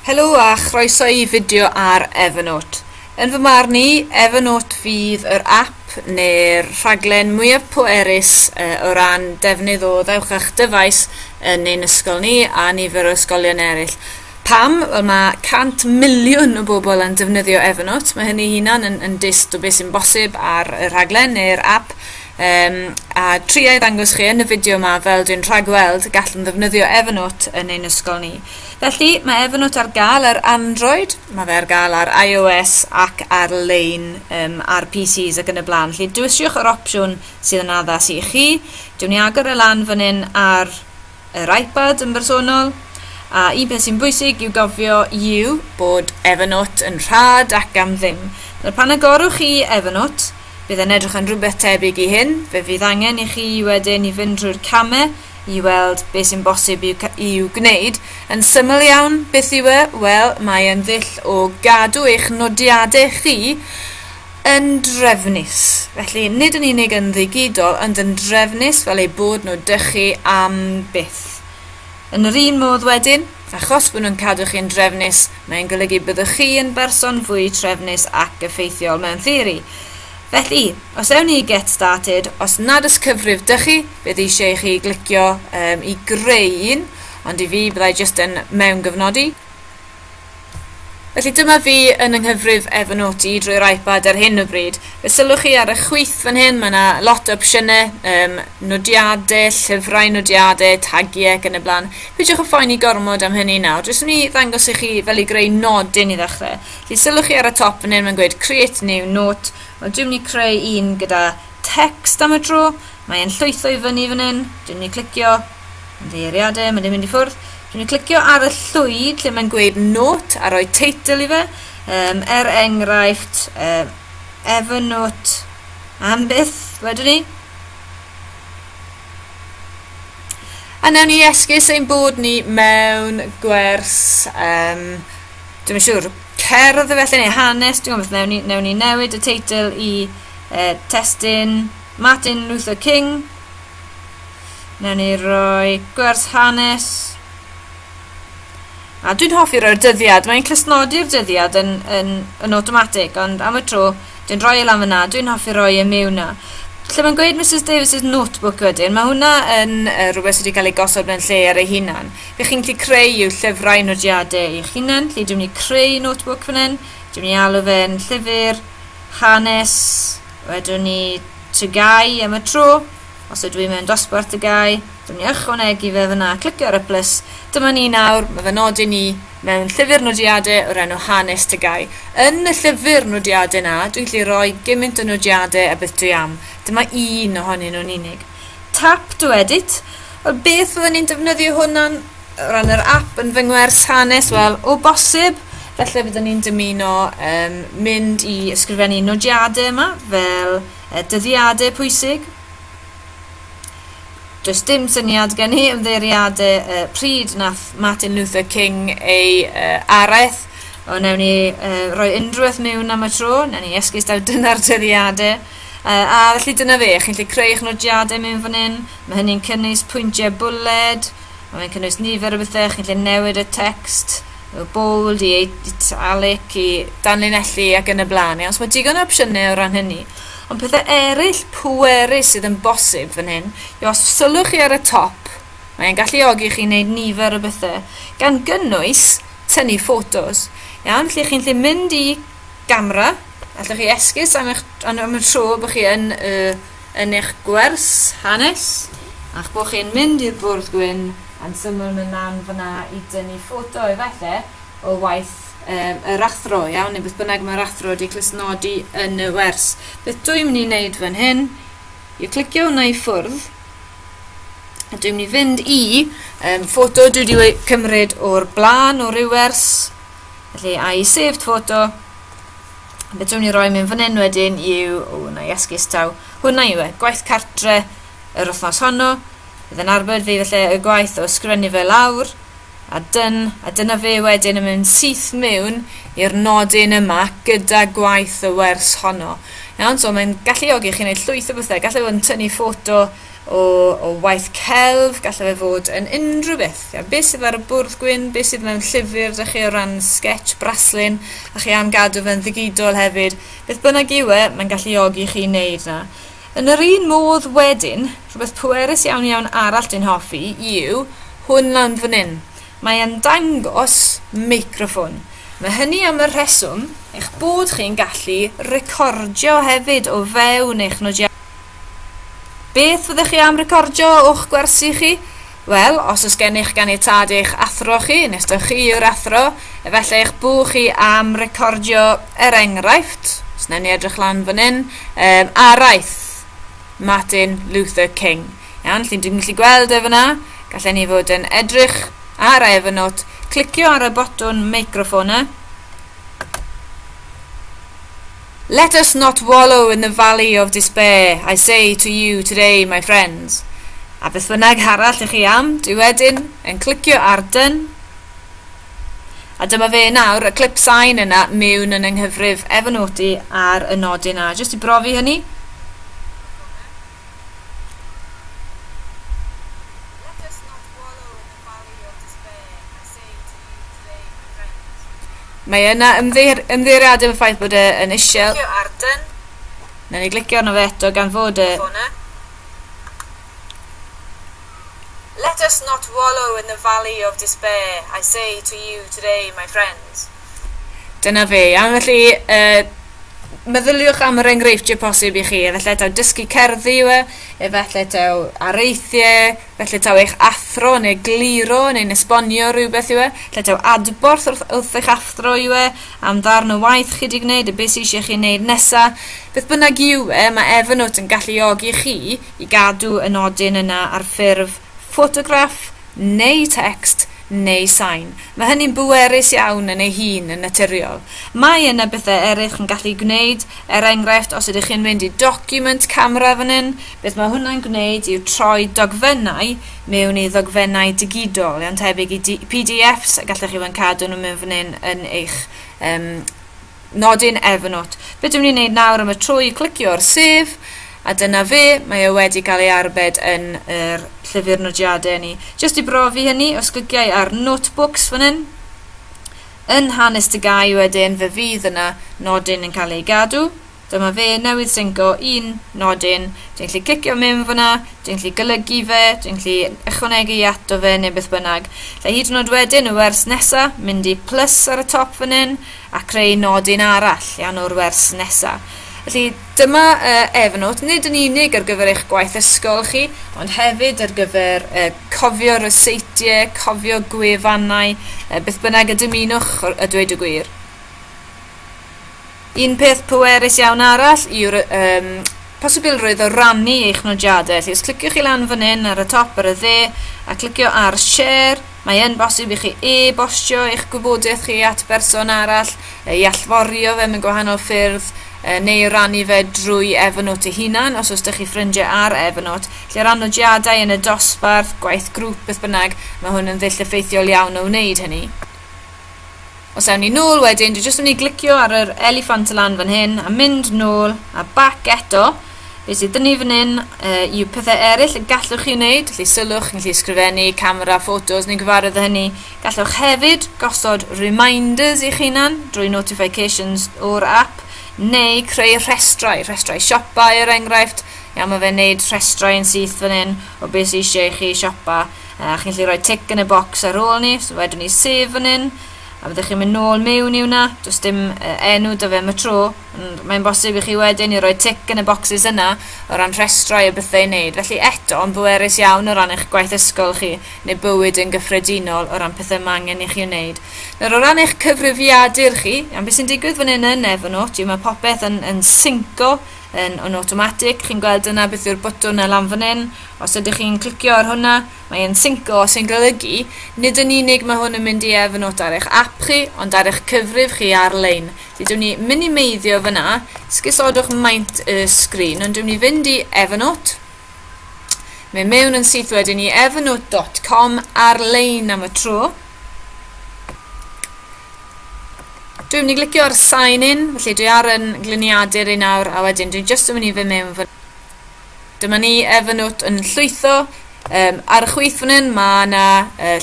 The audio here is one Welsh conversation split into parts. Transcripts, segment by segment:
Helo a chroeso I fideo ar Evernote. Yn fy marn I, Evernote fydd yr app neu'r rhaglen mwyaf pwerus o ran defnydd o ddewch a'ch dyfais yn ein ysgol ni a nifer o ysgolion eraill. Pam? Wel mae 100 miliwn o bobl yn defnyddio Evernote. Mae hynny hunan yn dist o beth sy'n bosib ar y rhaglen neu'r app. A triau ddangos chi yn y fideo yma fel dwi'n rhagweld gallwn ddefnyddio Evernote yn ein ysgol ni. Felly mae Evernote ar gael ar Android, mae fe ar gael ar iOS ac ar-lein ar PCs ac yn y blaen. Felly dywisiwch yr opsiwn sydd yn addas I chi. Dwi'n ni agor y lan fan hyn ar yr iPad yn bersonol. A un beth sy'n bwysig yw gofio bod Evernote yn rhad ac am ddim. Pan agorwch chi Evernote, bydd yn edrych yn rhywbeth tebyg I hyn. Fe fydd angen I chi wedyn I fynd drwy'r camau I weld beth sy'n bosib i'w gwneud. Yn syml iawn, beth yw e? Wel, mae yn ddull o gadw eich nodiadau chi yn drefnus. Felly, nid yn unig yn ddigidol, ond yn drefnus fel ei bod nhw dychu am byth. Yn yr un modd wedyn, achos bod nhw'n cadw chi'n drefnus, mae'n golygu byddwch chi yn berson fwy trefnus ac effeithiol mewn theori. Felly, os ewn ni get started, os nad ys cyfrif dych chi, bydd eisiau chi glicio I greu un, ond I fi byddai jyst yn mewn gyfnodi. Felly dyma fi yn ynghyfrif Evernote I drwy'r iPad ar hyn o bryd. Fe sylwch chi ar y chwith fan hyn, mae yna lot o opsiynau, nodiadau, llyfrau nodiadau, tagiau ac yn y blaen. Peidiwch o phoeni gormod am hynny nawr. Jyst ni ddangos I chi fel I greu nodyn I ddechrau. Felly sylwch chi ar y top fan hyn, mae'n gweud Create New Note. Wel, dwi'n ni creu un gyda text am y tro. Mae'n llwytho I fyny fan hyn. Dwi'n ni clicio, yn ddeiriadau, mae'n mynd I ffwrdd. Dwi'n clicio ar y llwyd lle mae'n gweud note a rhoi teitl I fe. Enghraifft, Evernote am byth, wedyn ni. A nawn ni esgus ein bod ni mewn gwers, dwi'n siŵr, cerdd felly neu hanes, dwi'n gwybod nawn ni newid y teitl I testyn Martin Luther King. Nawn ni roi gwers hanes. A dwi'n hoffi roi'r dyddiad, mae'n clusnodi'r dyddiad yn automatic, ond am y tro, dwi'n rhoi lan fyna, dwi'n hoffi roi y mewn na. Lle mae'n gweud Mrs Davies' notebook wedyn, mae hwnna yn rhywbeth sydd wedi cael ei gosod mewn lle ar ei hunan. Fe chi'n gallu creu yw llyfrau nodiadau i'ch hunan, lle dwi'n ni creu notebook fan hyn, dwi'n ni alw fe'n llyfr, hanes, wedyn ni tygau am y tro, os ydw I mewn dosbarth tygau, dwi'n ni ychwanegu fe fyna, clicio ar y plus. Dyma ni nawr, mae fy nodyn ni mewn llyfr nodiadau o'r enw hanes tygau. Yn y llyfr nodiadau na, dwi'n gallu rhoi gymaint o nodiadau a beth dwi am. Dyma un ohonyn nhw'n unig. Tap to edit. Wel, beth fyddwn ni'n defnyddio hwnna'n ran yr app yn fy ngwers hanes? Wel, o bosib, felly byddwn ni'n dymuno mynd I ysgrifennu nodiadau yma, fel dyddiadau pwysig. Does dim syniad gen I ymddeiriadau pryd nath Martin Luther King ei araith. O newn ni roi unrhyw mewn am y tro, newn ni esgus daw dyna'r dyddiadau. A felly dyna fe, chi'n gallu creu eich nodiadau mewn fan hyn. Mae hynny'n cynnwys pwyntiau bwled, mae'n cynnwys nifer o bethau, chi'n gallu newid y text, o bold I italic I danlinellu ac yn y blaen. Os mae digon o opsiynau o ran hynny. Ond pethau eraill pwerus sydd yn bosib fan hyn, yw os sylwch chi ar y top, mae'n galluogi chi wneud nifer o bethau, gan gynnwys tynnu ffotos. Iawn, lle chi'n lle mynd I gamera, allwch chi esgus am y tro bod chi yn eich gwers hanes, a'ch bod chi'n mynd i'r bwrdd gwyn a'n syml mynd lan fyna I dynnu ffoto efallai o waith yr athro, iawn, neu beth bynnag mae'r athro wedi clusnodi yn y wers. Beth dwi'n mynd I wneud fan hyn, yw clicio hwnna I ffwrdd, a dwi'n mynd I fynd I ffoto dwi wedi cymryd o'r blaen o ryw wers, felly a I saved ffoto. Beth dwi'n mynd I roi mewn fan hyn wedyn yw, na I esgus taw, hwnna yw gwaith cartre yr wythnos honno, bydd yn arbed fi felly y gwaith o sgrennu fe lawr, a dyna fe wedyn yn mynd syth mewn i'r nodyn yma gyda gwaith y wers honno. Iawn, so mae'n galluogi chi wneud llwyth o bethau, gallu fod yn tynnu ffoto o waith celf, gallai fe fod yn unrhyw beth. Beth sydd ar y bwrdd gwyn, beth sydd mewn llyfr, dych chi o ran sketch, braslun, a chi am gadw fe'n ddigidol hefyd. Beth bynnag yw mae'n galluogi chi wneud na. Yn yr un modd wedyn, rhywbeth pwerus iawn iawn arall dwi'n hoffi yw hwn lan fan hyn. Mae'n dangos meicroffon. Mae hynny am y rheswm eich bod chi'n gallu recordio hefyd o fewn eich nodiadau. Beth fyddech chi am recordio o'ch gwersi chi? Wel, os oes gennych ganiatad eich athro chi, nes ydych chi yw'r athro, efallai eich bw chi am recordio enghraifft, os newn ni edrych lan fan hyn, araith Martin Luther King. Iawn, lle dwi'n gallu gweld efo na, gallai ni fod yn edrych ar Evernote, clicio ar y botwm meicroffona. Let us not wallow in the valley of despair, I say to you today, my friends. A beth bynnag arall i chi am, dwi wedyn yn clicio ar done. A dyma fe nawr, y clip sign yna mewn yn ynghyfrif Evernote ar y nodyn na. Jyst i brofi hynny. Mae yna ymddeiriad yn ffaith bod yn isiel. Na ni glicio arno fe eto gan fod Let us not wallow in the valley of despair, I say to you today, my friends. Dyna fe, iawn felly meddyliwch am yr enghreifftiau posib i chi, efallai taw dysgu cerddi yw efallai taw areithiau, efallai taw eich athro neu gliro neu esbonio rhywbeth yw efallai taw adborth wrth eich athro yw am ddarn o waith chi wedi gwneud, y beth sydd eisiau chi wneud nesaf. Beth bynnag yw mae Evernote yn galluogi chi i gadw y nodyn yna ar ffurf ffotograff neu text neu sain. Mae hynny'n bwerus iawn yn ei hun yn naturiol. Mae yna bethau eraill yn gallu gwneud, enghraifft os ydych chi'n mynd i document camera fan hyn, beth mae hwnna'n gwneud yw troi dogfennau mewn i ddogfennau digidol, yn tebyg i PDFs, a gallech chi fan cadw nhw mewn fan hyn yn eich nodyn Evernote. Beth dwi'n mynd i wneud nawr am y tro i clicio ar save, a dyna fe, mae e wedi cael ei arbed yn yr llyfr nodiadau ni. Jyst i brofi hynny, os cliciau ar notebooks fan hyn, yn hanes tygau wedyn fe fydd yna nodyn yn cael ei gadw. Dyma fe newydd synco un nodyn, dwi'n gallu clicio mewn fyna, dwi'n gallu golygu fe, dwi'n gallu ychwanegu ato fe neu beth bynnag. Lle hyd yn oed wedyn y wers nesa, mynd i plus ar y top fan hyn, a creu nodyn arall iawn o'r wers nesa. Felly, dyma Evernote, nid yn unig ar gyfer eich gwaith ysgol chi, ond hefyd ar gyfer cofio ryseitiau, cofio gwefannau, beth bynnag y dymunwch y dweud y gwir. Un peth pwerus iawn arall yw'r posibilrwydd o rannu eich nodiadau. Felly, os cliciwch chi lan fan hyn ar y top ar y dde, a clicio ar share, mae yn bosib i chi e-bostio eich gwybodaeth chi at berson arall, i allforio fe mewn gwahanol ffyrdd, neu rannu fe drwy Evernote ei hunan, os oes ydych chi ffrindiau ar Evernote. Lle ran nodiadau yn y dosbarth, gwaith grŵp, beth bynnag, mae hwn yn ddull effeithiol iawn o wneud hynny. Os ewn ni nôl wedyn, dwi jyst yn mynd i glicio ar yr eliffant y lan fan hyn, a mynd nôl, a back eto. Be sydd dynnu fan hyn yw pethau eraill y gallwch chi wneud, felly sylwch, chi'n gallu ysgrifennu, camera, ffotos, neu gyfarwydd hynny. Gallwch hefyd gosod reminders i'ch hunan drwy notifications o'r app, neu creu rhestrau siopa enghraifft. Ia, mae fe'n neud rhestrau yn syth fan hyn o beth sydd eisiau chi siopa. Chi'n gallu rhoi tic yn y bocs ar ôl ni, so wedyn ni save fan hyn. A byddwch chi'n mynd nôl mewn i'w na, does dim enw dy fe am y tro, ond mae'n bosib i chi wedyn i roi tic yn y bocsys yna o ran rhestrau o bethau i wneud. Felly eto, yn bwerus iawn o ran eich gwaith ysgol chi, neu bywyd yn gyffredinol o ran pethau mae angen i chi wneud. Nawr, o ran eich cyfrifiadur chi, am beth sy'n digwydd fan hyn yn Evernote, mae popeth yn synco yn automatic. Chi'n gweld yna beth yw'r botwm y lan fan hyn. Os ydych chi'n clicio ar hwnna, mae'n synco sy'n golygu, nid yn unig mae hwn yn mynd i Evernote ar eich app chi, ond ar eich cyfrif chi ar-lein. Felly dwi'n ni minimeiddio fyna, sgusodwch maint y sgrin, ond dwi'n ni fynd i Evernote. Mae mewn yn syth wedyn i evernote.com ar-lein am y tro. Dwi'n mynd i glicio ar sign in, felly dwi ar yn gliniadur i nawr, a wedyn dwi'n just yn mynd i fy mewn fan. Dyma ni Evernote yn llwytho. Ar y chwith fan hyn mae yna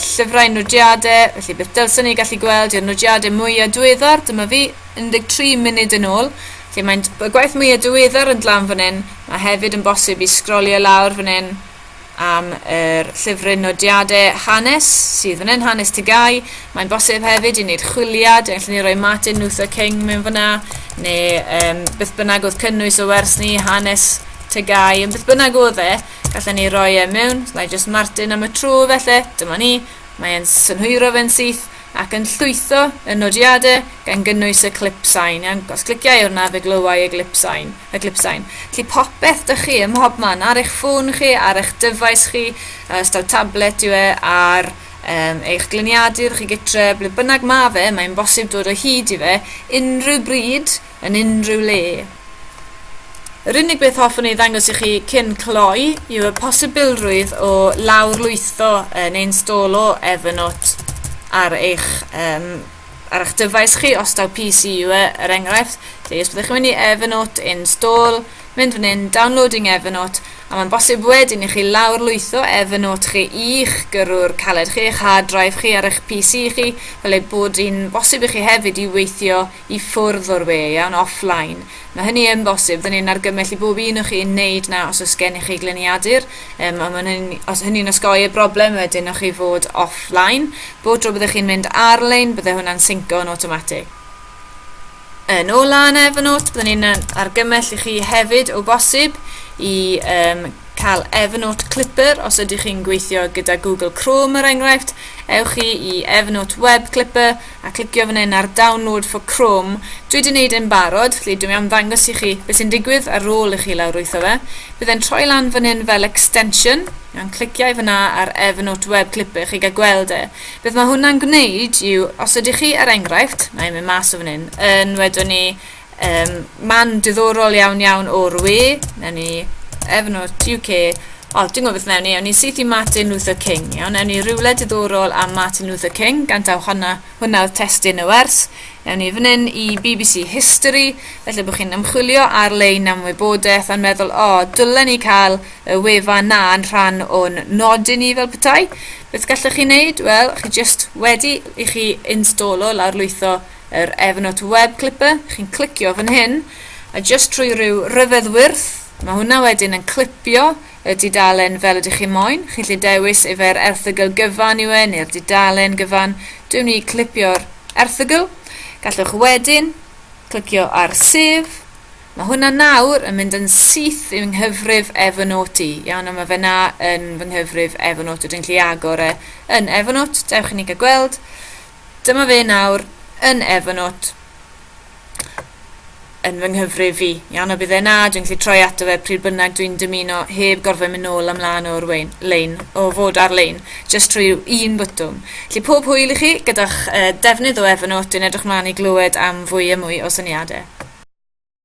llyfrau nodiadau, felly beth dylsyn ni gallu gweld i'r nodiadau mwyaf diweddar. Dyma fi 13 munud yn ôl. Felly mae'n gwaith mwyaf diweddar yn dlan fan hyn. Mae hefyd yn bosib i sgrolio lawr fan hyn am llyfrau nodiadau hanes sydd fan hyn, hanes Tygau. Mae'n bosib hefyd i wneud chwiliad, yn ni roi Martin Luther King mewn fyna, neu beth bynnag oedd cynnwys o wers ni, hanes Tygau, yn beth bynnag oedd gallwn ni roi mewn, just Martin am y tro felly, dyma ni, mae'n synhwyro fe'n syth, ac yn llwytho y nodiadau gan gynnwys y clip sign. Os cliciau hwnna fe glywau y clip sign. Felly popeth dych chi ym mhob man ar eich ffôn chi, ar eich dyfais chi, os taw tablet yw ar eich gliniadur chi gytre, ble bynnag ma fe, mae'n bosib dod o hyd i fe unrhyw bryd yn unrhyw le. Yr unig beth hoffwn i ddangos i chi cyn cloi yw y posibilrwydd o lawrlwytho neu instalo Evernote ar eich dyfais chi os daw PC yw yr enghraifft. Felly os byddwch chi'n mynd i Evernote install, mynd fan hyn, downloading Evernote, a mae'n bosib wedyn i chi lawrlwytho Evernote chi i'ch gyrrwr caled chi, eich hard drive chi ar eich PC chi, fel ei bod hi'n bosib i chi hefyd i weithio i ffwrdd o'r we, offline. Mae hynny yn bosib, dyn ni'n argymell i bob un o chi yn neud na os oes gennych chi gliniadur. Os hynny'n osgoi y broblem wedyn o chi fod offline. Bod tro byddwch chi'n mynd ar-lein, byddai hwnna'n synco yn automatic. Yn ola yn Evernote, byddwn ni'n argymell i chi hefyd o bosib i cael Evernote Clipper os ydych chi'n gweithio gyda Google Chrome er enghraifft. Ewch chi i Evernote Web Clipper a clicio fan hyn ar Download for Chrome. Dwi wedi gwneud yn barod, felly dwi'n am ddangos i chi beth sy'n digwydd ar ôl i chi lawrlwytho fe. Byddai'n troi lan fan hyn fel extension. Iawn, cliciau fyna ar Evernote Web Clipper, chi gael gweld e. Beth mae hwnna'n gwneud yw, os ydych chi er enghraifft, na i'n mynd mas o fan hyn, yn wedwn ni man diddorol iawn o'r we, na ni Evernote UK, dwi'n gwybod beth newn ni syth i Martin Luther King, newn ni rywle diddorol am Martin Luther King, gan taw hwnna oedd testyn y wers. Newn ni fan hyn i BBC History, felly bod chi'n ymchwilio ar-lein am wybodaeth a'n meddwl, dylen ni cael y wefan na yn rhan o'n nodyn ni fel petai. Beth gallwch chi wneud? Wel, chi just wedi i chi instalo lawrlwytho yr Evernote Web Clipper. Chi'n clicio fan hyn, a just trwy ryw ryfeddwyrth, mae hwnna wedyn yn clipio y dudalen fel ydych chi moyn. Chi'n lle dewis efo'r erthygl gyfan yw neu'r dudalen gyfan. Dwi'n ni clipio'r erthygl. Gallwch wedyn clicio ar Save. Mae hwnna nawr yn mynd yn syth yng nghyfrif Evernote i. Iawn, mae fe na yn fy nghyfrif Evernote. Dwi'n gallu agor yn Evernote. Dewch i ni gael gweld. Dyma fe nawr yn Evernote yn fy nghyfrif fi. Iawn, o bydd e na, dwi'n gallu troi ato fe pryd bynnag dwi'n dymuno heb gorfod mynd nôl ymlaen o'r lein, o fod ar-lein, just trwy un bwtwm. Felly pob hwyl i chi gyda'ch defnydd o Evernote, dwi'n edrych mlaen i glywed am fwy a mwy o syniadau.